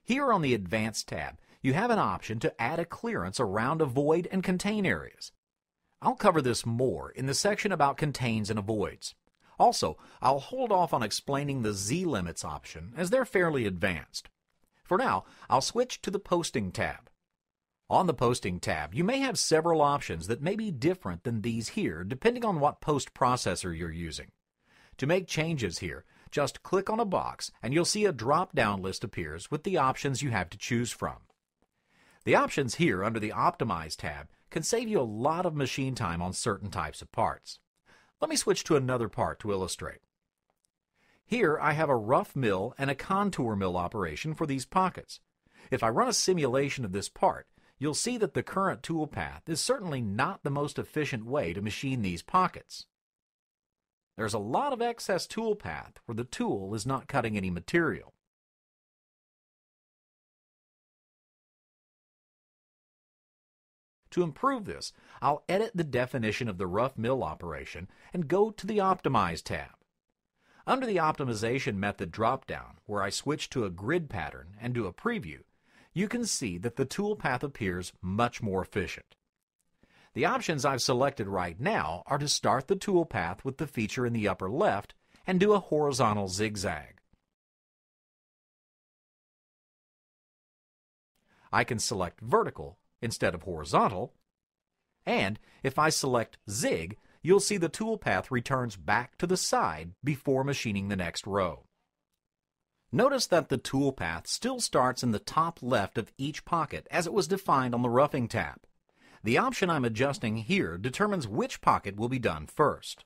Here on the Advanced tab, you have an option to add a clearance around avoid and contain areas. I'll cover this more in the section about contains and avoids. Also, I'll hold off on explaining the Z-limits option as they're fairly advanced. For now, I'll switch to the Posting tab. On the Posting tab, you may have several options that may be different than these here depending on what post processor you're using. To make changes here, just click on a box and you'll see a drop-down list appears with the options you have to choose from. The options here under the Optimize tab can save you a lot of machine time on certain types of parts. Let me switch to another part to illustrate. Here I have a rough mill and a contour mill operation for these pockets. If I run a simulation of this part, you'll see that the current tool path is certainly not the most efficient way to machine these pockets. There's a lot of excess tool path where the tool is not cutting any material. To improve this, I'll edit the definition of the rough mill operation and go to the Optimize tab. Under the Optimization Method drop-down, where I switch to a grid pattern and do a preview, you can see that the tool path appears much more efficient. The options I've selected right now are to start the tool path with the feature in the upper left and do a horizontal zigzag. I can select vertical instead of horizontal, and if I select zig, you'll see the tool path returns back to the side before machining the next row. Notice that the tool path still starts in the top left of each pocket as it was defined on the Roughing tab. The option I'm adjusting here determines which pocket will be done first.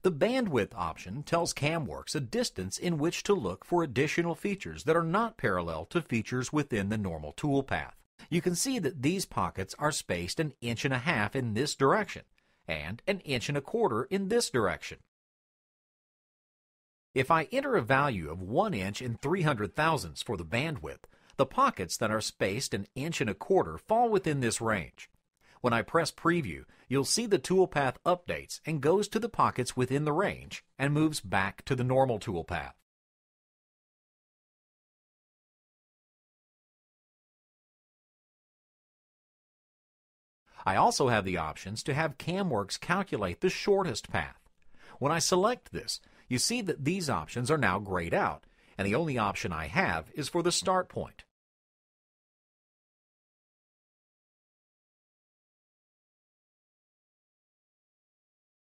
The bandwidth option tells CAMWorks a distance in which to look for additional features that are not parallel to features within the normal tool path. You can see that these pockets are spaced 1.5 inches in this direction and 1.25 inches in this direction. If I enter a value of 1 inch and 300 thousandths for the bandwidth, the pockets that are spaced 1.25 inches fall within this range. When I press Preview, you'll see the toolpath updates and goes to the pockets within the range and moves back to the normal toolpath. I also have the options to have CAMWorks calculate the shortest path. When I select this, you see that these options are now grayed out, and the only option I have is for the start point.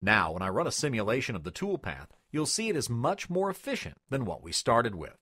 Now, when I run a simulation of the toolpath, you'll see it is much more efficient than what we started with.